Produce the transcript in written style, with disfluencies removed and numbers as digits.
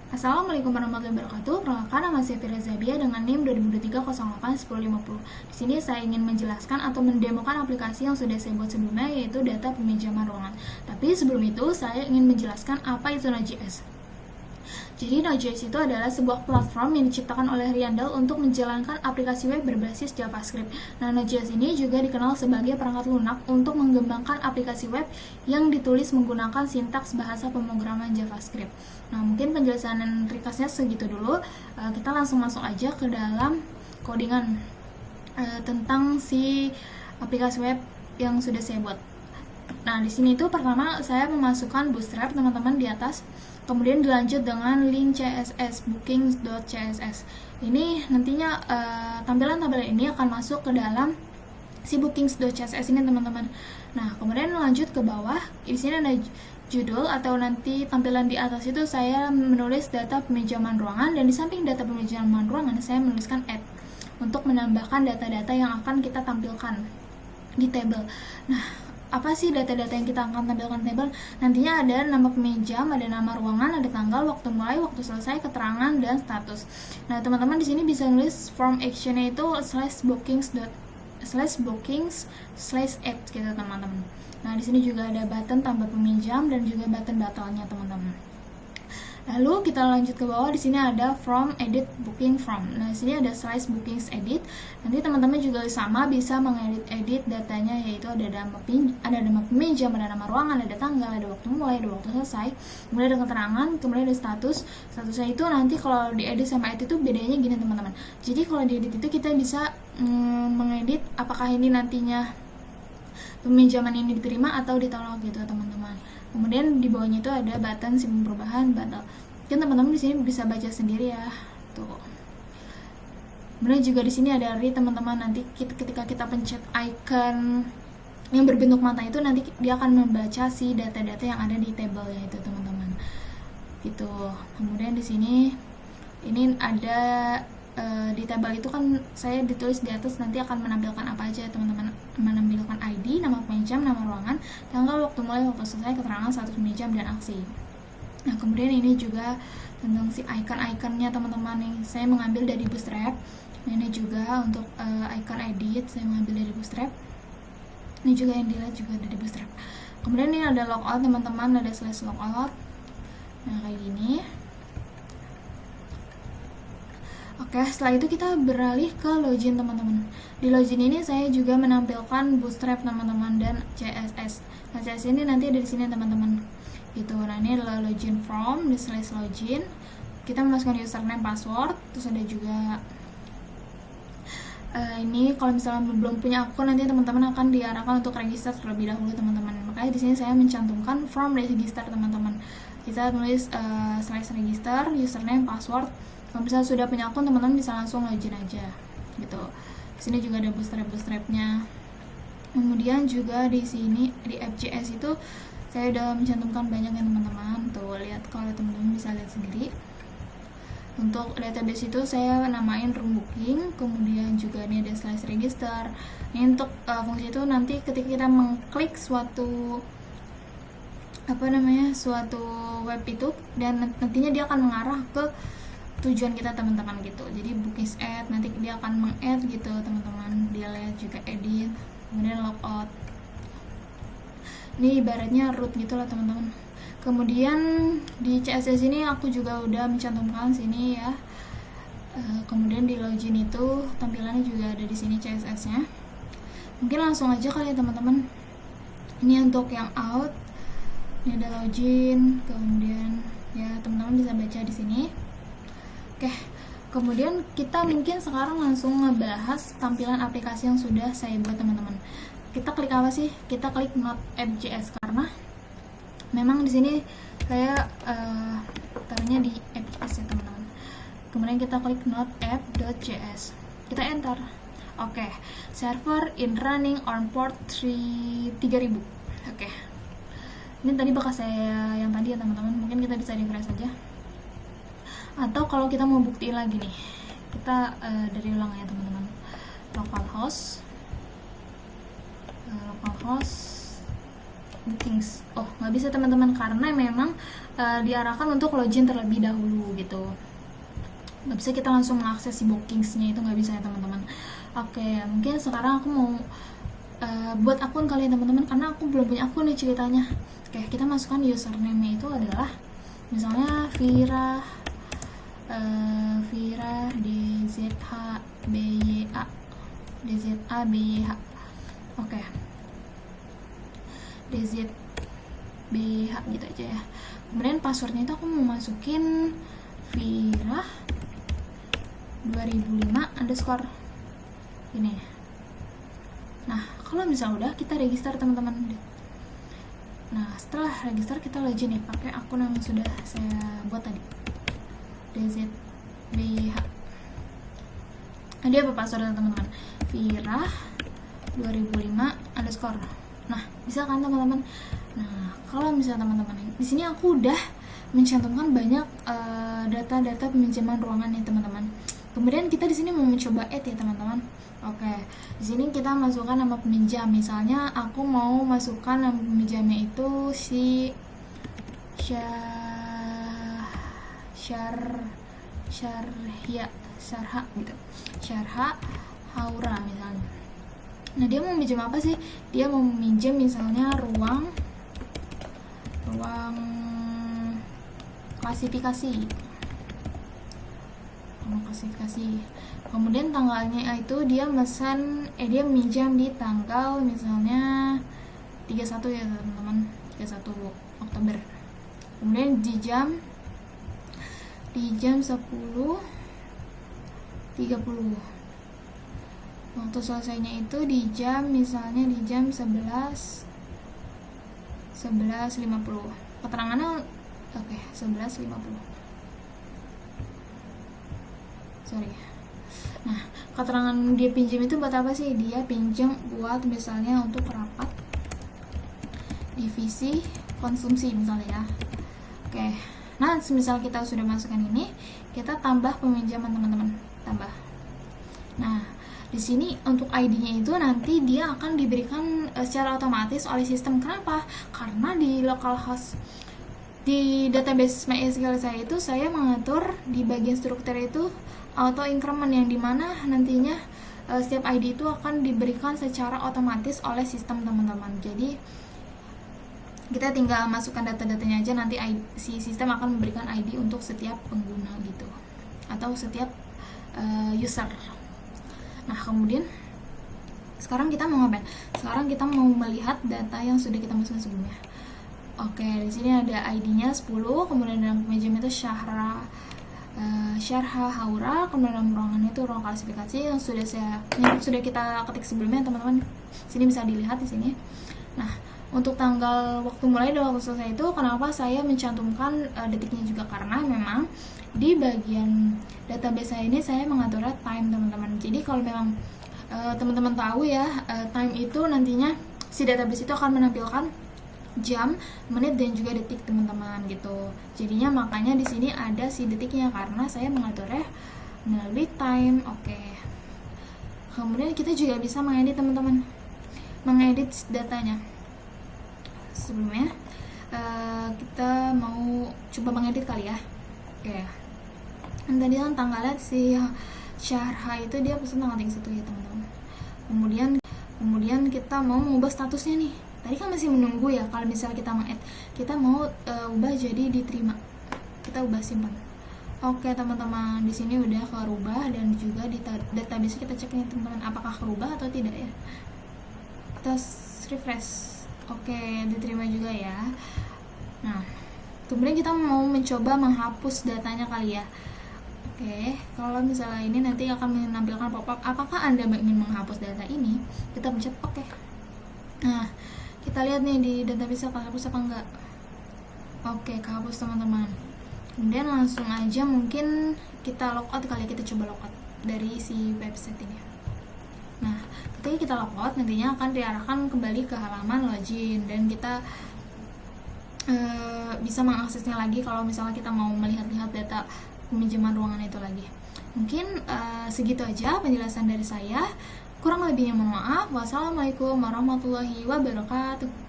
Assalamualaikum warahmatullahi wabarakatuh. Perkenalkan, nama saya Fira Zabia dengan NIM 2023-08-1050. Di sini saya ingin menjelaskan atau mendemokan aplikasi yang sudah saya buat sebelumnya, yaitu data peminjaman ruangan. Tapi sebelum itu, saya ingin menjelaskan apa itu Node.js. Jadi Node.js itu adalah sebuah platform yang diciptakan oleh Riandel untuk menjalankan aplikasi web berbasis JavaScript. Nah, Node.js ini juga dikenal sebagai perangkat lunak untuk mengembangkan aplikasi web yang ditulis menggunakan sintaks bahasa pemrograman JavaScript. Nah, mungkin penjelasan ringkasnya segitu dulu. Kita langsung masuk aja ke dalam codingan tentang si aplikasi web yang sudah saya buat. Nah, di sini itu pertama saya memasukkan Bootstrap teman-teman di atas, kemudian dilanjut dengan link CSS bookings.css. Ini nantinya tampilan-tampilan ini akan masuk ke dalam si bookings.css ini teman-teman. Nah, kemudian lanjut ke bawah, di sini ada judul atau nanti tampilan di atas itu saya menulis data peminjaman ruangan, dan di samping data peminjaman ruangan saya menuliskan add untuk menambahkan data-data yang akan kita tampilkan di table. Nah, apa sih data-data yang kita akan tampilkan table? Nantinya ada nama peminjam, ada nama ruangan, ada tanggal, waktu mulai, waktu selesai, keterangan, dan status. Nah, teman-teman di sini bisa nulis form actionnya itu /bookings/add gitu teman-teman. Nah, di sini juga ada button tambah peminjam dan juga button batalnya teman-teman. Lalu kita lanjut ke bawah, di sini ada from edit booking from. Nah, di sini ada slice bookings edit. Nanti teman-teman juga sama bisa mengedit datanya, yaitu ada nama peminjam, ada nama ruangan, ada tanggal, ada waktu mulai, ada waktu selesai, kemudian ada keterangan, kemudian ada status. Statusnya itu nanti kalau diedit sama edit itu bedanya gini teman-teman. Jadi kalau diedit itu kita bisa mengedit apakah ini nantinya peminjaman ini diterima atau ditolak gitu teman-teman. Kemudian di bawahnya itu ada button simbol perubahan batal. Kan teman-teman di sini bisa baca sendiri ya. Tuh. Kemudian juga di sini ada teman-teman, nanti ketika kita pencet icon yang berbentuk mata itu, nanti dia akan membaca si data-data yang ada di table ya itu teman-teman. Gitu. Kemudian di sini ini ada di tabel itu kan saya ditulis di atas nanti akan menampilkan apa aja teman-teman, menampilkan ID, nama peminjam, nama ruangan, tanggal, waktu mulai, waktu selesai, keterangan, status peminjam, dan aksi. Nah, kemudian ini juga tentang si icon-iconnya teman-teman, yang saya mengambil dari Bootstrap. Nah, ini juga untuk icon edit saya mengambil dari Bootstrap. Ini juga yang dilihat juga dari Bootstrap. Kemudian ini ada logout teman-teman, ada slash logout. Nah, kayak gini. Oke, setelah itu kita beralih ke login teman-teman. Di login ini saya juga menampilkan Bootstrap teman-teman dan CSS. Nah, CSS ini nanti ada di sini teman-teman. Gitu. Nah, ini adalah login form, di slash login. Kita memasukkan username, password, terus ada juga ini kalau misalnya belum punya akun, nanti teman-teman akan diarahkan untuk register terlebih dahulu teman-teman. Makanya di sini saya mencantumkan from register teman-teman. Kita tulis slash register, username, password. Kalau misalnya sudah punya akun, teman-teman bisa langsung login aja gitu. Di sini juga ada bootstrapnya. Kemudian juga di sini di app.js itu saya udah mencantumkan banyak ya teman-teman. Tuh, lihat, kalau teman-teman bisa lihat sendiri. Untuk database itu saya namain room booking, kemudian juga ini ada slash register. Ini untuk fungsi itu nanti ketika kita mengklik suatu web itu, dan nantinya dia akan mengarah ke tujuan kita teman-teman gitu. Jadi bookings add, nanti dia akan meng-add gitu teman-teman. Dia lihat juga edit, kemudian logout. Ini ibaratnya root gitu lah teman-teman. Kemudian di CSS ini aku juga udah mencantumkan sini ya. Kemudian di login itu tampilannya juga ada di sini CSS-nya. Mungkin langsung aja kali ya teman-teman. Ini untuk yang out. Ini ada login, kemudian ya teman-teman bisa baca di sini. Oke, kemudian kita mungkin sekarang langsung ngebahas tampilan aplikasi yang sudah saya buat teman-teman. Kita klik apa sih? Kita klik Node app.js karena memang di sini saya taruhnya di app.js ya teman-teman. Kemudian kita klik Node app.js. Kita enter. Oke, server in running on port 3000. Oke. Ini tadi bekas saya yang tadi ya teman-teman. Mungkin kita bisa refresh saja. Atau kalau kita mau buktiin lagi nih, kita dari ulang ya teman-teman. Localhost bookings. Oh, nggak bisa teman-teman, karena memang diarahkan untuk login terlebih dahulu gitu. Nggak bisa kita langsung mengakses si bookingsnya, itu nggak bisa ya teman-teman. Oke, mungkin sekarang aku mau buat akun kali ya teman-teman, karena aku belum punya akun nih ceritanya. Oke, kita masukkan username-nya itu adalah misalnya Vira DZABYH. Oke, DZBH gitu aja ya. Kemudian passwordnya itu aku mau masukin Vira 2005_ ini. Nah, kalau misalnya udah, kita register teman-teman. Nah, setelah register kita login nih pakai akun yang sudah saya buat tadi, DZBH. Dia apa passwordnya teman-teman? Vira 2005_. Nah, bisa kan teman-teman? Nah, kalau misalnya teman-teman di sini aku udah mencantumkan banyak data-data peminjaman ruangan nih teman-teman. Kemudian kita di sini mau mencoba add ya teman-teman. Oke, di sini kita masukkan nama peminjam. Misalnya aku mau masukkan nama peminjamnya itu si Syarha gitu. Syarha Haura misalnya. Nah, dia mau minjem apa sih? Dia mau minjem misalnya ruang klasifikasi. Kemudian tanggalnya itu dia dia minjam di tanggal misalnya 31 ya teman-teman, 31 Oktober. Kemudian di jam 10:30. Waktu selesainya itu di jam 11:50. Keterangannya 11:50. Nah, keterangan dia pinjam itu buat apa sih? Dia pinjam buat misalnya untuk rapat divisi konsumsi misalnya ya. Oke. Nah, misal kita sudah masukkan ini, kita tambah peminjaman teman-teman. Tambah. Nah, di sini untuk ID-nya itu nanti dia akan diberikan secara otomatis oleh sistem. Kenapa? Karena di localhost di database MySQL saya itu, saya mengatur di bagian struktur itu auto increment, yang dimana nantinya setiap ID itu akan diberikan secara otomatis oleh sistem teman-teman. Jadi kita tinggal masukkan data-datanya aja, nanti si sistem akan memberikan ID untuk setiap pengguna gitu, atau setiap user. Nah, kemudian sekarang kita mau ngapain? Sekarang kita mau melihat data yang sudah kita masukkan sebelumnya. Oke, di sini ada ID-nya 10, kemudian dalam peminjam itu Syarha Haura, kemudian dalam ruangannya itu ruang klasifikasi yang sudah kita ketik sebelumnya teman-teman. Sini bisa dilihat di sini. Nah, untuk tanggal waktu mulai dan waktu selesai itu, kenapa saya mencantumkan detiknya juga? Karena memang di bagian database saya ini saya mengaturnya time teman-teman. Jadi kalau memang teman-teman tahu ya, time itu nantinya si database itu akan menampilkan jam, menit, dan juga detik teman-teman gitu. Jadinya makanya di sini ada si detiknya karena saya mengaturnya melalui time. Oke. Kemudian kita juga bisa mengedit teman-teman, mengedit datanya. Sebelumnya kita mau coba mengedit kali ya. Oke. Tadi kan tanggalnya si Syarha itu dia pesan tanggal 31 ya teman-teman. Kemudian kita mau mengubah statusnya nih. Tadi kan masih menunggu ya. Kalau misalnya kita mau-add, kita mau ubah jadi diterima, kita ubah simpan. Oke teman-teman, di sini udah kerubah, dan juga di database kita cek nih teman-teman apakah kerubah atau tidak ya. Kita refresh. Oke, diterima juga ya. Nah, kemudian kita mau mencoba menghapus datanya kali ya. Oke, kalau misalnya ini nanti akan menampilkan pop-up apakah Anda ingin menghapus data ini, kita pencet oke. Nah, kita lihat nih di database kehapus apa enggak. Oke, kehapus teman-teman. Kemudian langsung aja mungkin kita logout kali ya, kita coba logout dari si website ini. Nah, ketika kita logout nantinya akan diarahkan kembali ke halaman login, dan kita bisa mengaksesnya lagi kalau misalnya kita mau melihat-lihat data peminjaman ruangan itu lagi. Mungkin segitu aja penjelasan dari saya. Kurang lebihnya mohon maaf. Wassalamualaikum warahmatullahi wabarakatuh.